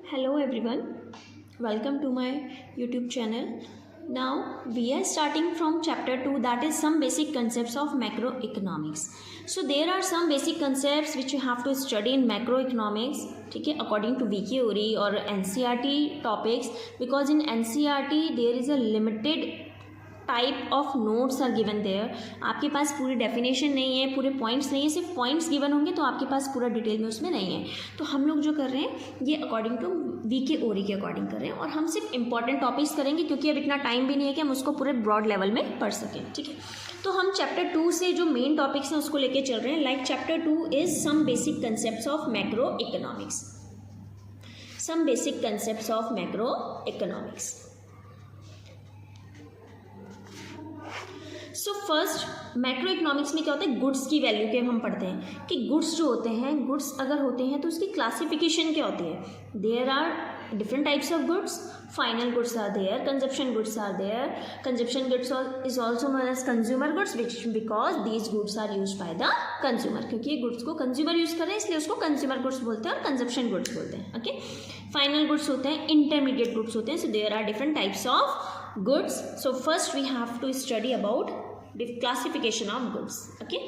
Hello everyone, welcome to my YouTube channel. Now we are starting from chapter 2, that is some basic concepts of macroeconomics. So there are some basic concepts which you have to study in macroeconomics, ठीक है, according to VK Uri or NCERT topics, because in NCERT there is a limited type of notes are given there. आपके पास पूरी definition नहीं है, पूरे points नहीं है, सिर्फ पॉइंट्स गिवन होंगे तो आपके पास पूरा डिटेल में उसमें नहीं है. तो हम लोग जो कर रहे हैं ये अकॉर्डिंग टू VK ओरी के अकॉर्डिंग कर रहे हैं और हम सिर्फ इंपॉर्टेंट टॉपिक्स करेंगे क्योंकि अब इतना टाइम भी नहीं है कि हम उसको पूरे ब्रॉड लेवल में पढ़ सकें. ठीक है, तो हम चैप्टर 2 से जो मेन टॉपिक्स हैं उसको लेके चल रहे हैं. Like chapter 2 is some basic concepts of macro economics. Some basic concepts of macro economics. So first macro economics में क्या होता है, गुड्स की वैल्यू के हम पढ़ते हैं कि गुड्स जो होते हैं, गुड्स अगर होते हैं तो उसकी क्लासिफिकेशन क्या होती है. There are different types of goods. Final goods are there, consumption goods are there. Consumption goods is also known as consumer goods which because these goods are use by the consumer, क्योंकि ये goods को consumer use कर रहे हैं इसलिए उसको consumer goods बोलते हैं और कंजप्शन गुड्स बोलते हैं. ओके, फाइनल गुड्स होते हैं, इंटरमीडिएट गुड्स होते हैं. So there are different types of goods. So first we have to study about the classification of goods. Okay,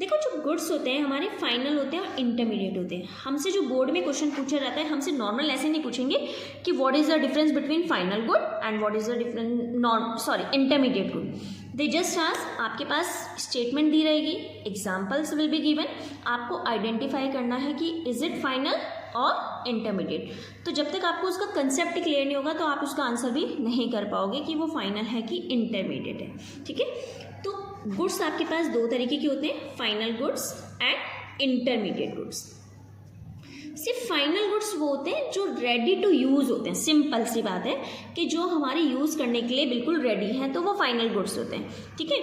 देखो जो गुड्स होते हैं हमारे फाइनल होते हैं और इंटरमीडिएट होते हैं. हमसे जो बोर्ड में क्वेश्चन पूछा जाता है, हमसे नॉर्मल ऐसे नहीं पूछेंगे कि what is the difference between final good and what is the difference intermediate good. They just ask, आपके पास स्टेटमेंट दी रहेगी, एग्जाम्पल्स विल बी गिवन, आपको आइडेंटिफाई करना है कि इज इट फाइनल और इंटरमीडिएट. तो जब तक आपको उसका कंसेप्ट क्लियर नहीं होगा तो आप उसका आंसर भी नहीं कर पाओगे कि वो फाइनल है कि इंटरमीडिएट है. ठीक है, तो गुड्स आपके पास दो तरीके के होते हैं, final goods and intermediate goods. सिर्फ फाइनल गुड्स वो होते हैं जो रेडी टू यूज़ होते हैं. सिंपल सी बात है कि जो हमारे यूज़ करने के लिए बिल्कुल रेडी हैं तो वो फाइनल गुड्स होते हैं. ठीक है,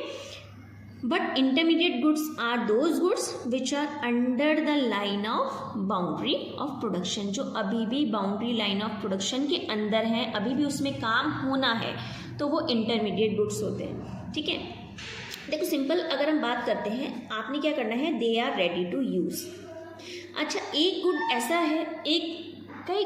but intermediate goods are those goods which are under the line of boundary of production. जो अभी भी बाउंड्री लाइन ऑफ प्रोडक्शन के अंदर है, अभी भी उसमें काम होना है, तो वो इंटरमीडिएट गुड्स होते हैं. ठीक है, देखो सिंपल अगर हम बात करते हैं, आपने क्या करना है, they are ready to use. अच्छा, एक गुड ऐसा है, कई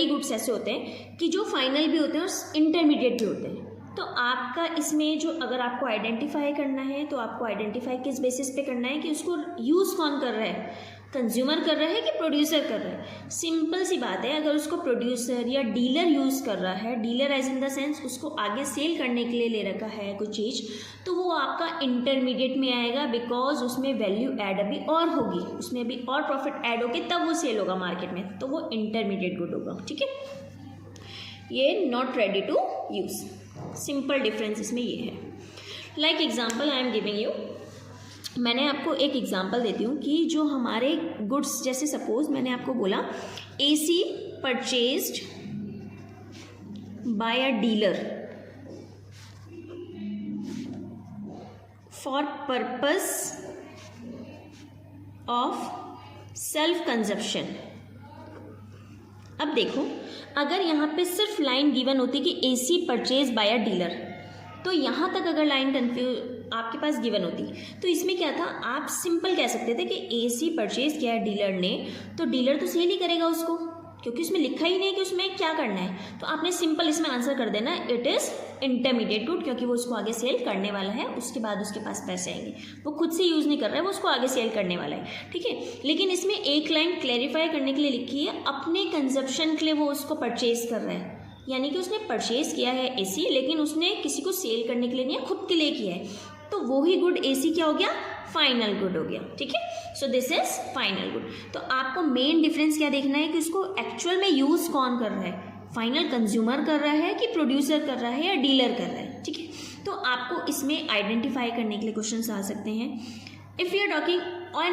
गुड्स ऐसे होते हैं कि जो फाइनल भी होते हैं और इंटरमीडिएट भी होते हैं. तो आपका इसमें जो अगर आपको आइडेंटिफाई करना है तो आपको आइडेंटिफाई किस बेसिस पे करना है कि उसको यूज़ कौन कर रहा है, कंज्यूमर कर रहा है कि प्रोड्यूसर कर रहा है. सिंपल सी बात है, अगर उसको प्रोड्यूसर या डीलर यूज़ कर रहा है, dealer as in the sense उसको आगे सेल करने के लिए ले रखा है कोई चीज़, तो वो आपका इंटरमीडिएट में आएगा बिकॉज उसमें वैल्यू ऐड अभी और होगी, उसमें भी और प्रॉफिट ऐड होगी तब वो सेल होगा मार्केट में, तो वो इंटरमीडिएट गुड होगा. ठीक है, ये not ready to use. Simple difference इसमें ये है. Like example I am giving you, मैंने आपको एक एग्जांपल देती हूँ कि जो हमारे गुड्स, जैसे सपोज मैंने आपको बोला AC purchased bye a dealer for purpose of self consumption. अब देखो, अगर यहाँ पे सिर्फ लाइन गिवन होती कि AC purchase by a dealer, तो यहाँ तक अगर लाइन आपके पास गिवन होती तो इसमें क्या था, आप सिंपल कह सकते थे कि AC परचेज किया है डीलर ने, तो डीलर तो सेल ही करेगा उसको, क्योंकि उसमें लिखा ही नहीं कि उसमें क्या करना है. तो आपने सिंपल इसमें आंसर कर देना इट इज़ इंटरमीडिएट गुड, क्योंकि वो उसको आगे सेल करने वाला है, उसके बाद उसके पास पैसे आएंगे. वो खुद से यूज़ नहीं कर रहा है, वो उसको आगे सेल करने वाला है. ठीक है, लेकिन इसमें एक लाइन क्लैरिफाई करने के लिए लिखी है, अपने कंजप्शन के लिए वो उसको परचेज कर रहा है, यानी कि उसने परचेज किया है AC, लेकिन उसने किसी को सेल करने के लिए नहीं, खुद के लिए किया है, तो वो ही गुड AC क्या हो गया, फाइनल गुड हो गया. ठीक है, so this is final good. तो आपको मेन डिफरेंस क्या देखना है कि उसको एक्चुअल में यूज़ कौन कर रहा है, फाइनल कंज्यूमर कर रहा है कि प्रोड्यूसर कर रहा है या डीलर कर रहा है. ठीक है, तो आपको इसमें आइडेंटिफाई करने के लिए क्वेश्चंस आ सकते हैं. If you are talking on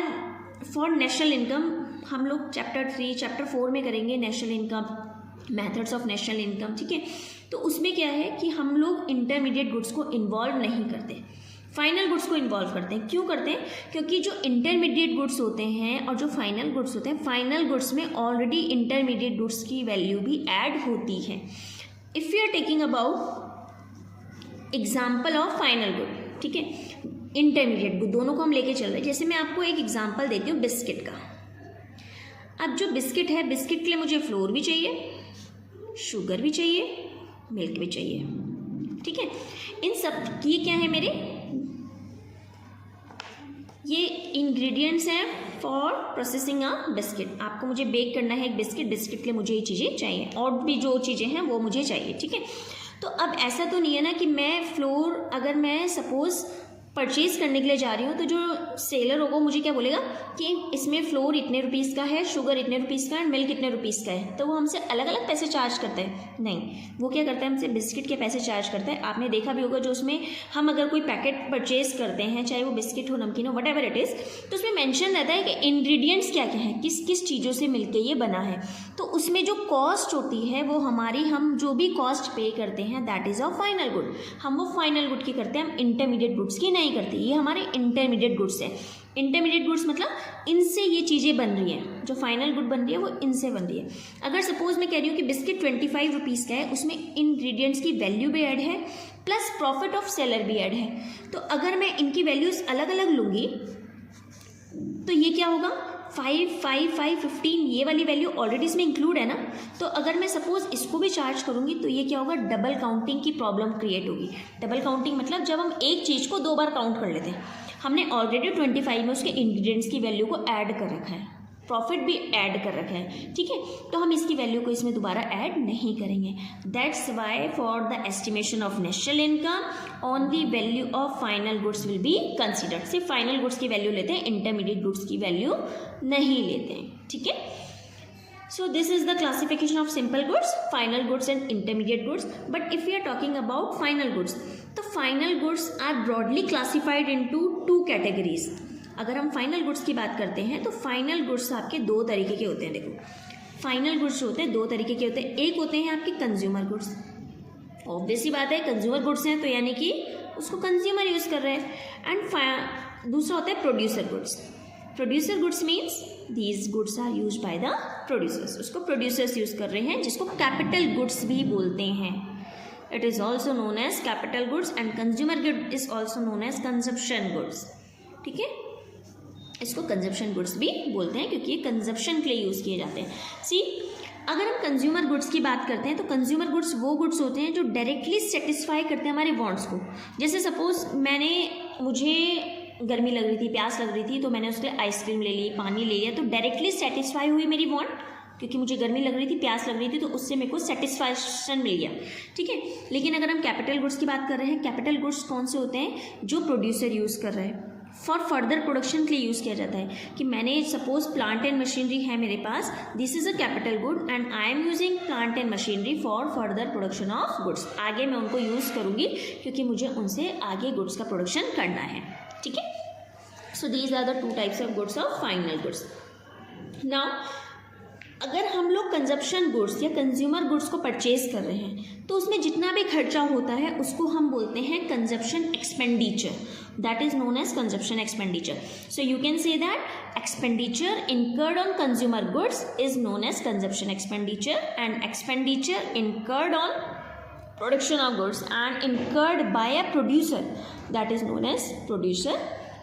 for national income, हम लोग चैप्टर 4 में करेंगे national income, methods of national income. ठीक है, तो उसमें क्या है कि हम लोग इंटरमीडिएट गुड्स को इन्वॉल्व नहीं करते, फाइनल गुड्स को इन्वॉल्व करते हैं. क्यों करते हैं, क्योंकि जो इंटरमीडिएट गुड्स होते हैं और जो फाइनल गुड्स होते हैं, फाइनल गुड्स में ऑलरेडी इंटरमीडिएट गुड्स की वैल्यू भी ऐड होती है. If you are taking about example of final good, ठीक है, इंटरमीडिएट गुड, दोनों को हम लेके चल रहे हैं. जैसे मैं आपको एक एग्जाम्पल देती हूँ बिस्किट का. अब जो बिस्किट है, बिस्किट के लिए मुझे फ्लोर भी चाहिए, शुगर भी चाहिए, मिल्क भी चाहिए, ठीक है। इन सब ये क्या है मेरे, ये इंग्रेडिएंट्स हैं फॉर प्रोसेसिंग अ बिस्किट। आपको मुझे बेक करना है एक बिस्किट, बिस्किट के लिए मुझे ये चीज़ें चाहिए और भी जो चीज़ें हैं वो मुझे चाहिए, ठीक है। तो अब ऐसा तो नहीं है ना कि मैं फ्लोर अगर मैं सपोज़ परचेज करने के लिए जा रही हूँ तो जो सेलर होगा मुझे क्या बोलेगा कि इसमें फ्लोर इतने रुपीज़ का है, शुगर इतने रुपीज़ का है, मिल्क इतने रुपीज़ का है, तो वो हमसे अलग अलग पैसे चार्ज करता है? नहीं, वो क्या करता है, हमसे बिस्किट के पैसे चार्ज करता है। आपने देखा भी होगा जो उसमें हम अगर कोई पैकेट परचेज करते हैं, चाहे वो बिस्किट हो, नमकीन हो, वट एवर इट इज़, तो उसमें मेंशन रहता है कि इंग्रेडिएंट्स क्या क्या हैं, किस किस चीज़ों से मिलकर ये बना है। तो उसमें जो कॉस्ट होती है वो हमारी, हम जो भी कॉस्ट पे करते हैं that is a final good. हम वो फाइनल गुड की करते हैं, हम इंटरमीडिएट गुड्स की नहीं करते। ये हमारे इंटरमीडिएट गुड्स है। इंटरमीडिएट गुड्स मतलब इनसे ये चीज़ें बन रही हैं, जो फाइनल गुड बन रही है वो इनसे बन रही है। अगर सपोज मैं कह रही हूँ कि बिस्किट 25 रुपीज़ का है, उसमें इंग्रेडिएंट्स की वैल्यू भी ऐड है प्लस प्रॉफिट ऑफ सेलर भी ऐड है, तो अगर मैं इनकी वैल्यूज़ अलग अलग लूँगी तो ये क्या होगा, 5, 5, 5, 15, ये वाली वैल्यू ऑलरेडी इसमें इंक्लूड है ना। तो अगर मैं सपोज इसको भी चार्ज करूँगी तो ये क्या होगा, डबल काउंटिंग की प्रॉब्लम क्रिएट होगी। डबल काउंटिंग मतलब जब हम एक चीज़ को दो बार काउंट कर लेते हैं। हमने ऑलरेडी 25 में उसके इंग्रेडिएंट्स की वैल्यू को ऐड कर रखा है, प्रॉफिट भी ऐड कर रखा है, ठीक है, तो हम इसकी वैल्यू को इसमें दोबारा ऐड नहीं करेंगे। That's why for the estimation of national income only value of final goods will be considered. सिर्फ फाइनल गुड्स की वैल्यू लेते हैं, इंटरमीडिएट गुड्स की वैल्यू नहीं लेते हैं, ठीक है। So this is the classification of simple goods, final goods and intermediate goods. But if we are talking about final goods, तो final goods are broadly classified into 2 categories. अगर हम final goods की बात करते हैं तो फाइनल गुड्स आपके 2 तरीके के होते हैं। देखो, फाइनल गुड्स होते हैं 2 तरीके के होते हैं। एक होते हैं आपके कंज्यूमर गुड्स, ऑब्वियस सी बात है कंज्यूमर गुड्स हैं तो यानी कि उसको कंज्यूमर यूज़ कर रहे हैं। एंड दूसरा होता है producer goods. Producer goods means these goods are use by the producers, उसको प्रोड्यूसर्स यूज़ कर रहे हैं, जिसको कैपिटल गुड्स भी बोलते हैं। It is also known as capital goods and consumer good is also known as consumption goods, ठीक है। इसको कंजप्शन गुड्स भी बोलते हैं क्योंकि ये कंजप्शन के लिए यूज़ किए जाते हैं। सी, अगर हम कंज्यूमर गुड्स की बात करते हैं तो कंज्यूमर गुड्स वो गुड्स होते हैं जो डायरेक्टली सेटिस्फाई करते हैं हमारे वांट्स को। जैसे सपोज मुझे गर्मी लग रही थी, प्यास लग रही थी, तो मैंने उसके लिए आइसक्रीम ले ली, पानी ले लिया, तो डायरेक्टली सेटिस्फाई हुई मेरी वांट, क्योंकि मुझे गर्मी लग रही थी, प्यास लग रही थी, तो उससे मेरे को सेटिस्फैक्शन मिल गया, ठीक है। लेकिन अगर हम कैपिटल गुड्स की बात कर रहे हैं, कैपिटल गुड्स कौन से होते हैं, जो प्रोड्यूसर यूज़ कर रहे हैं, फॉर फर्दर प्रोडक्शन के लिए यूज़ किया जाता है। कि मैंने सपोज प्लांट एंड मशीनरी है मेरे पास, this is a capital good and I am using plant and machinery for further production of goods. आगे मैं उनको यूज़ करूँगी क्योंकि मुझे उनसे आगे गुड्स का प्रोडक्शन करना है, ठीक है। So these are the 2 types of goods of final goods. Now अगर हम लोग कंजप्शन गुड्स या कंज्यूमर गुड्स को परचेज कर रहे हैं तो उसमें जितना भी खर्चा होता है उसको हम बोलते हैं consumption expenditure, that is known as consumption expenditure. So you can say that expenditure incurred on consumer goods is known as consumption expenditure and expenditure incurred on production of goods and incurred by a producer, that is known as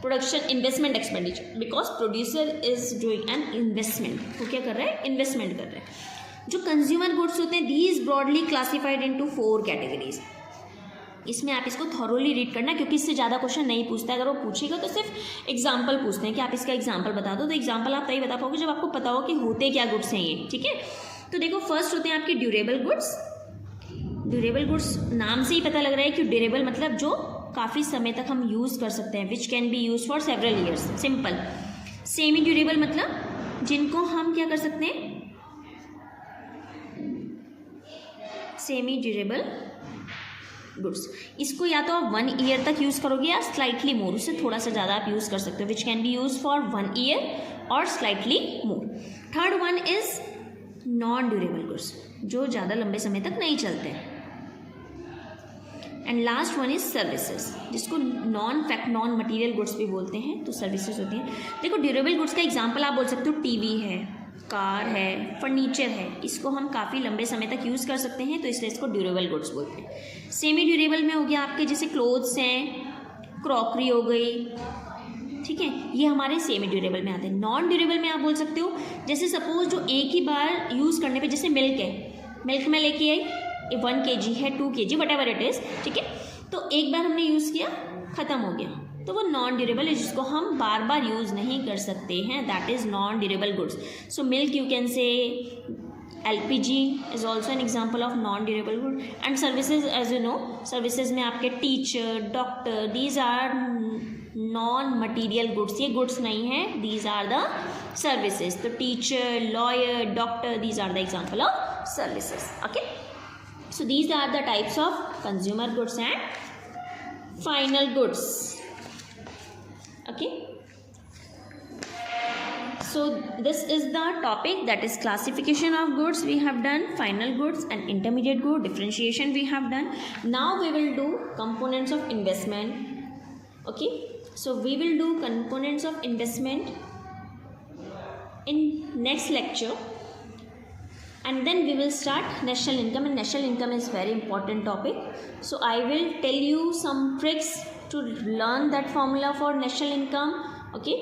production investment expenditure, because producer is doing an investment। वो क्या कर रहा है, investment कर रहा है। जो consumer goods होते हैं these broadly classified into 4 categories. इसमें आप इसको थॉरोली रीड करना क्योंकि इससे ज़्यादा क्वेश्चन नहीं पूछता है। अगर वो पूछेगा तो सिर्फ एग्जाम्पल पूछते हैं कि आप इसका एग्जाम्पल बता दो, तो एग्जाम्पल आप तभी बता पाओगे जब आपको पता हो कि होते क्या गुड्स हैं ये, ठीक है। तो देखो, फर्स्ट होते हैं आपके ड्यूरेबल गुड्स। ड्यूरेबल गुड्स नाम से ही पता लग रहा है कि ड्यूरेबल मतलब जो काफ़ी समय तक हम यूज़ कर सकते हैं, विच can be use for several years, simple. Semi durable मतलब जिनको हम क्या कर सकते हैं, सेमी ड्यूरेबल गुड्स, इसको या तो आप 1 ईयर तक यूज़ करोगे या स्लाइटली मोर, उससे थोड़ा सा ज़्यादा आप यूज़ कर सकते हो, which can be use for 1 year और slightly more. Third one is non durable goods, जो ज़्यादा लंबे समय तक नहीं चलते हैं। And last one is services, जिसको नॉन मटीरियल गुड्स भी बोलते हैं, तो सर्विसेज होती हैं। देखो, ड्यूरेबल गुड्स का एग्जांपल आप बोल सकते हो टीवी है, कार है, फर्नीचर है, इसको हम काफ़ी लंबे समय तक यूज़ कर सकते हैं, तो इसलिए इसको ड्यूरेबल गुड्स बोलते हैं। सेमी ड्यूरेबल में हो गया आपके जैसे क्लोथ्स हैं, क्रॉकरी हो गई, ठीक है, ये हमारे सेमी ड्यूरेबल में आते हैं। नॉन ड्यूरेबल में आप बोल सकते हो, जैसे सपोज जो एक ही बार यूज़ करने पे, जैसे मिल्क है, मिल्क में लेके आई 1 kg है, 2 kg, what ever it is, ठीक है, तो एक बार हमने यूज़ किया, ख़त्म हो गया, तो वो नॉन ड्यूरेबल है, जिसको हम बार बार यूज़ नहीं कर सकते हैं, that is non durable goods. So milk you can से, LPG is also an example of non-durable good, and services, as you know, services में आपके teacher, doctor, these are non-material goods, ये goods नहीं है, these are the services. तो teacher, lawyer, doctor, these are the example of services. Okay, so these are the types of consumer goods and final goods. Okay, so this is the topic, that is classification of goods we have done, final goods and intermediate good, differentiation we have done. Now we will do components of investment. Okay, so we will do components of investment in next lecture, and then we will start national income, and national income is very important topic. So I will tell you some tricks to learn that formula for national income. Okay,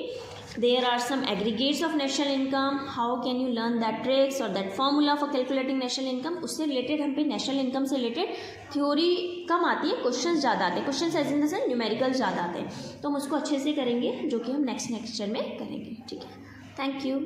there are some aggregates of national income, how can you learn that tricks or that formula for calculating national income. उससे related हम पे national income से related theory कम आती है, questions ज़्यादा आते हैं, questions as in the sense numerical ज़्यादा आते हैं, तो हम उसको अच्छे से करेंगे, जो कि हम नेक्स्ट लेक्चर में करेंगे। ठीक है, थैंक यू।